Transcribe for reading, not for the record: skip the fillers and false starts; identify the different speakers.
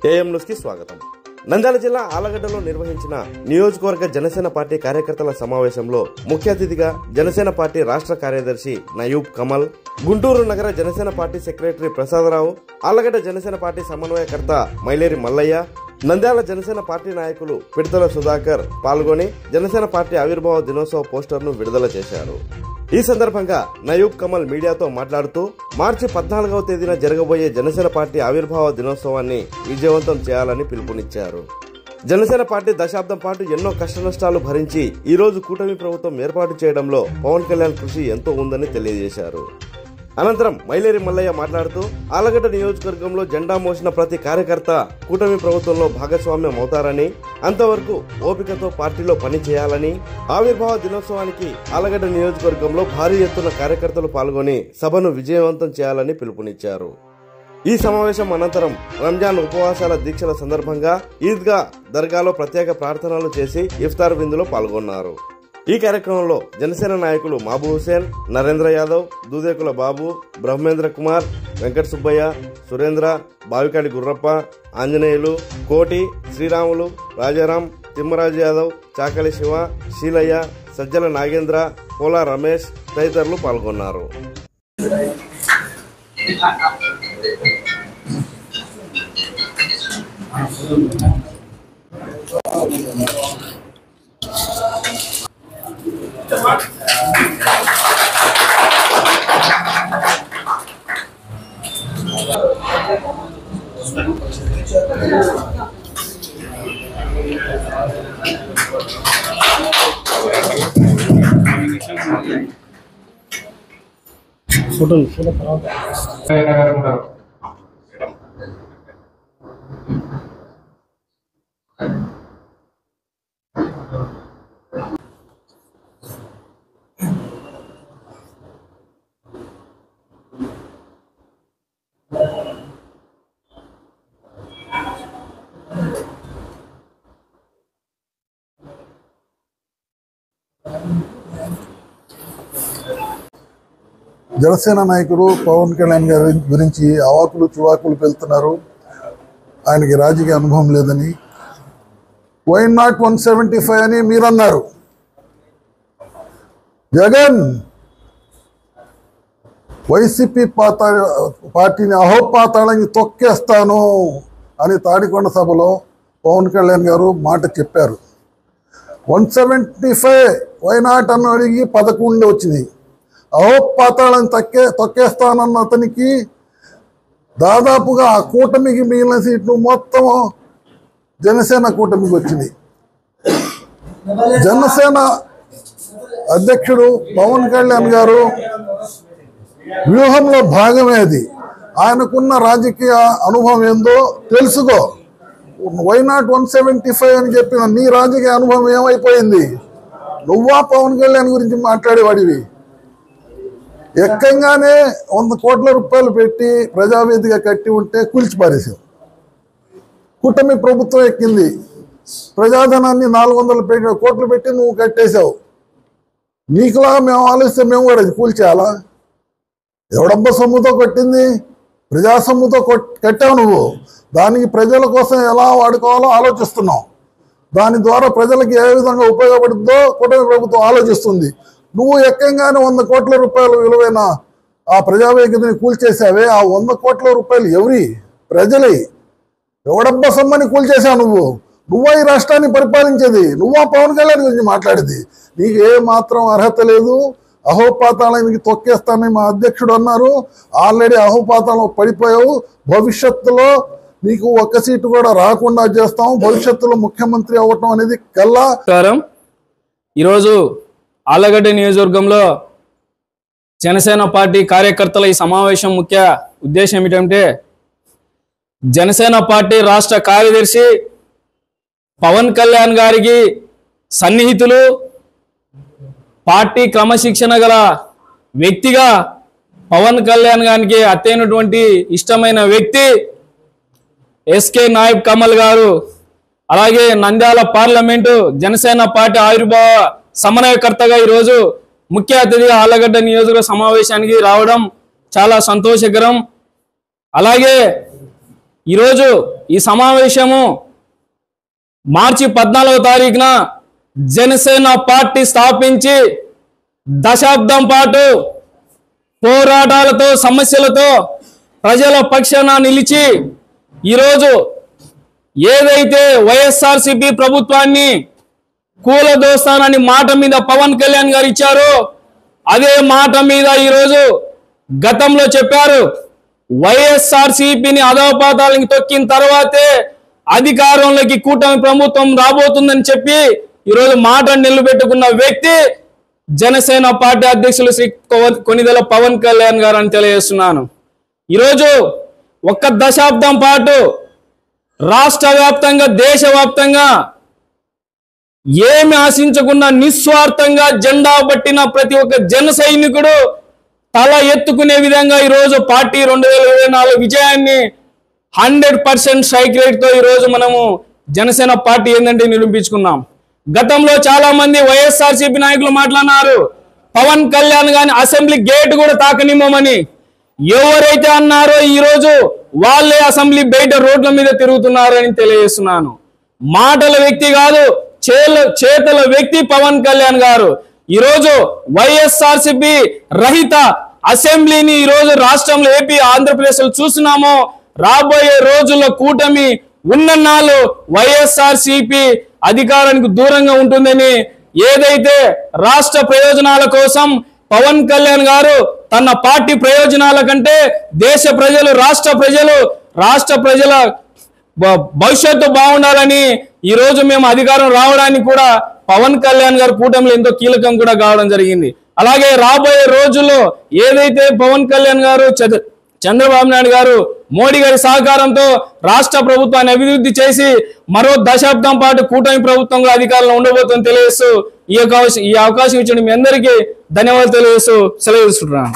Speaker 1: AM news కి స్వాగతం. నంద్యాల జిల్లా ఆలగడ్డలో నిర్వహించిన నియోజకవర్గ జనసేన పార్టీ కార్యకర్తల సమావేశంలో ముఖ్య అతిథిగా జనసేన పార్టీ రాష్ట్ర కార్యదర్శి నయూబ్ కమల్, గుంటూరు నగర Janasena party secretary Prasadarao, Allagadda Janasena party సమన్వయకర్త మైలేరి మల్లయ్య, నంద్యాల జనసేన పార్టీ నాయకులు పిడతల సుధాకర్ పాల్గొని జనసేన పార్టీ ఆవిర్భావ దినోత్సవ పోస్టర్ను విడుదల చేశారు. ఈ సందర్భంగా నయూబ్ కమల్ మీడియాతో మాట్లాడుతూ మార్చి 14వ తేదీన జరగబోయే జనసేన పార్టీ ఆవిర్భావ దినోత్సవాన్ని విజయవంతం చేయాలని పిలుపునిచ్చారు. జనసేన పార్టీ దశాబ్దం పాటు ఎన్నో కష్టనష్టాలు భరించి ఈ రోజు కూటమి ప్రభుత్వం ఏర్పాటు చేయడంలో పవన్ కళ్యాణ్ కృషి ఎంతో ఉందని తెలియజేశారు. అనంతరం మైలేరి మల్లయ్య మాట్లాడుతూ ఆలగడ్డ నియోజకవర్గంలో జెండా మోసిన ప్రతి కార్యకర్త కూటమి ప్రభుత్వంలో భాగస్వామ్యం అవుతారని, అంతవరకు ఓపికతో పార్టీలో పని చేయాలని, ఆవిర్భావ దినోత్సవానికి ఆలగడ్డ నియోజకవర్గంలో భారీ ఎత్తున కార్యకర్తలు పాల్గొని సభను విజయవంతం చేయాలని పిలుపునిచ్చారు. ఈ సమావేశం అనంతరం రంజాన్ ఉపవాసాల దీక్షల సందర్భంగా ఈద్గా దర్గాలో ప్రత్యేక ప్రార్థనలు చేసి ఇఫ్తార్ విందులో పాల్గొన్నారు. ఈ కార్యక్రమంలో జనసేన నాయకులు మాబు హుసేన్, నరేంద్ర యాదవ్, దూదేకుల బాబు, బ్రహ్మేంద్ర కుమార్, వెంకట సుబ్బయ్య, సురేంద్ర, బావికాడి గుర్రప్ప, ఆంజనేయులు, కోటి, శ్రీరాములు, రాజారాం, తిమ్మరాజు యాదవ్, చాకలి శివ, శీలయ్య, సజ్జల నాగేంద్ర, పోలా రమేష్ తదితరులు పాల్గొన్నారు.
Speaker 2: జనసేన నాయకుడు పవన్ కళ్యాణ్ గారి గురించి అవాకులు చువాకులు పెళ్తున్నారు. ఆయనకి రాజకీయ అనుభవం లేదని, వై నాట్ 175 అని మీరన్నారు. జగన్ వైసీపీ పార్టీని అహోపాతాళానికి తొక్కేస్తాను అని తాడికొండ సభలో పవన్ కళ్యాణ్ గారు మాట చెప్పారు. 175 వై నాట్ అని అడిగి 11 వచ్చింది. అహోపాతాళాన్ని తొక్కేస్తానన్న అతనికి దాదాపుగా ఆ కూటమికి మిగిలిన సీట్లు మొత్తం జనసేన కూటమికి వచ్చింది. జనసేన అధ్యక్షుడు పవన్ కళ్యాణ్ గారు వ్యూహంలో భాగమే అది. ఆయనకున్న రాజకీయ అనుభవం ఏందో తెలుసుకో. వై నాట్ 175 అని చెప్పిన నీ రాజకీయ అనుభవం ఏమైపోయింది? నువ్వా పవన్ కళ్యాణ్ గురించి మాట్లాడేవాడివి? ఎక్కంగానే 100 కోట్ల రూపాయలు పెట్టి ప్రజావేదిక కట్టి ఉంటే కూల్చిపారేశావు. కూటమి ప్రభుత్వం ఎక్కింది, ప్రజాధనాన్ని 400 కోట్లు పెట్టి నువ్వు కట్టేశావు. నీకులా మేము ఆలోచిస్తే మేము కూడా అది కూల్చేయాలా? ఎవడబ్బ సొమ్ముతో కట్టింది? ప్రజా సొమ్ముతో కట్టావు నువ్వు. దానికి ప్రజల కోసం ఎలా వాడుకోవాలో ఆలోచిస్తున్నావు. దాని ద్వారా ప్రజలకు ఏ విధంగా ఉపయోగపడుతుందో కూటమి ప్రభుత్వం ఆలోచిస్తుంది. నువ్వు ఎక్కంగానే 100 కోట్ల రూపాయలు విలువైన ఆ ప్రజావేదికని కూల్చేసావే. ఆ 100 కోట్ల రూపాయలు ఎవరి? ప్రజలే. ఎవడబ్బా సొమ్మని కూల్చేసావు నువ్వు. నువ్వా ఈ రాష్ట్రాన్ని పరిపాలించేది? నువ్వా పవన్ కళ్యాణ్ గురించి మాట్లాడేది? నీకు ఏ మాత్రం అర్హత లేదు. అహోపాతాళానికి తొక్కేస్తానని మా అధ్యక్షుడు అన్నారు. ఆల్రెడీ అహోపాతాళం పడిపోయావు. భవిష్యత్తులో నీకు ఒక్క సీటు కూడా రాకుండా చేస్తాం. భవిష్యత్తులో ముఖ్యమంత్రి అవ్వటం అనేది కల్లా.
Speaker 3: ఈరోజు ఆలగడ్డ నియోజకవర్గంలో జనసేన పార్టీ కార్యకర్తల ఈ సమావేశం ముఖ్య ఉద్దేశం ఏమిటంటే, జనసేన పార్టీ రాష్ట్ర కార్యదర్శి పవన్ కళ్యాణ్ గారికి సన్నిహితులు, పార్టీ క్రమశిక్షణ గల వ్యక్తిగా పవన్ కళ్యాణ్ గారికి అత్తైనటువంటి ఇష్టమైన వ్యక్తి ఎస్కే నాయబ్ కమల్ గారు, అలాగే నంద్యాల పార్లమెంటు జనసేన పార్టీ ఆవిర్భావ సమన్వయకర్తగా ఈరోజు ముఖ్య అతిథిగా ఆలగడ్డ నియోజకవర్గ సమావేశానికి రావడం చాలా సంతోషకరం. అలాగే ఈరోజు ఈ సమావేశము మార్చి 14వ తారీఖున జనసేన పార్టీ స్థాపించి దశాబ్దం పాటు పోరాటాలతో సమస్యలతో ప్రజల పక్షాన నిలిచి ఈరోజు ఏదైతే వైఎస్ఆర్సీపీ ప్రభుత్వాన్ని కూలదోస్తానని మాట మీద పవన్ కళ్యాణ్ గారు ఇచ్చారో అదే మాట మీద ఈరోజు గతంలో చెప్పారు. వైఎస్ఆర్సీపీని అధోపాతాలకు తొక్కిన తర్వాతే అధికారంలోకి కూటమి ప్రభుత్వం రాబోతుందని చెప్పి ఈరోజు మాట నిలబెట్టుకున్న వ్యక్తి జనసేన పార్టీ అధ్యక్షులు శ్రీ కొనిదెల పవన్ కళ్యాణ్ గారు అని తెలియజేస్తున్నాను. ఈరోజు ఒక్క దశాబ్దం పాటు రాష్ట్ర వ్యాప్తంగా దేశవ్యాప్తంగా ఏమి ఆశించకుండా నిస్వార్థంగా జెండా పట్టిన ప్రతి ఒక్క జన సైనికుడు తల ఎత్తుకునే విధంగా ఈరోజు పార్టీ 2024 విజయాన్ని 100% స్ట్రైక్ రేట్తో ఈరోజు మనము జనసేన పార్టీ ఏంటంటే నిరూపించుకున్నాం. గతంలో చాలా మంది వైఎస్ఆర్సీపీ నాయకులు మాట్లాడినారు, పవన్ కళ్యాణ్ గాని అసెంబ్లీ గేట్ కూడా తాకనిమ్మని. ఎవరైతే అన్నారో ఈరోజు వాళ్ళే అసెంబ్లీ బయట రోడ్ల మీద తిరుగుతున్నారని తెలియజేస్తున్నాను. మాటల వ్యక్తి కాదు, చేతల వ్యక్తి పవన్ కళ్యాణ్ గారు. ఈరోజు వైఎస్ఆర్సీపీ రహిత అసెంబ్లీని ఈరోజు రాష్ట్రంలో ఏపీ ఆంధ్రప్రదేశ్ లో చూస్తున్నామో రాబోయే రోజుల్లో కూటమి ఉన్నన్నాళ్ళు వైఎస్ఆర్సీపీ అధికారానికి దూరంగా ఉంటుందని ఏదైతే రాష్ట్ర ప్రయోజనాల కోసం పవన్ కళ్యాణ్ గారు తన పార్టీ ప్రయోజనాల కంటే దేశ ప్రజలు రాష్ట్ర ప్రజల భవిష్యత్తు బాగుండాలని ఈరోజు మేము అధికారం రావడానికి కూడా పవన్ కళ్యాణ్ గారు కూటమిలో ఎంతో కీలకం కూడా కావడం జరిగింది. అలాగే రాబోయే రోజుల్లో ఏదైతే పవన్ కళ్యాణ్ గారు చంద్రబాబు నాయుడు గారు మోడీ గారి సహకారంతో రాష్ట్ర ప్రభుత్వాన్ని అభివృద్ధి చేసి మరో దశాబ్దం పాటు కూటమి ప్రభుత్వంగా అధికారంలో ఉండబోతుందని తెలియజేస్తూ ఈ అవకాశం ఇచ్చిన మీ అందరికీ ధన్యవాదాలు తెలియజేస్తూ సెలవు తీసుకుంటున్నాను.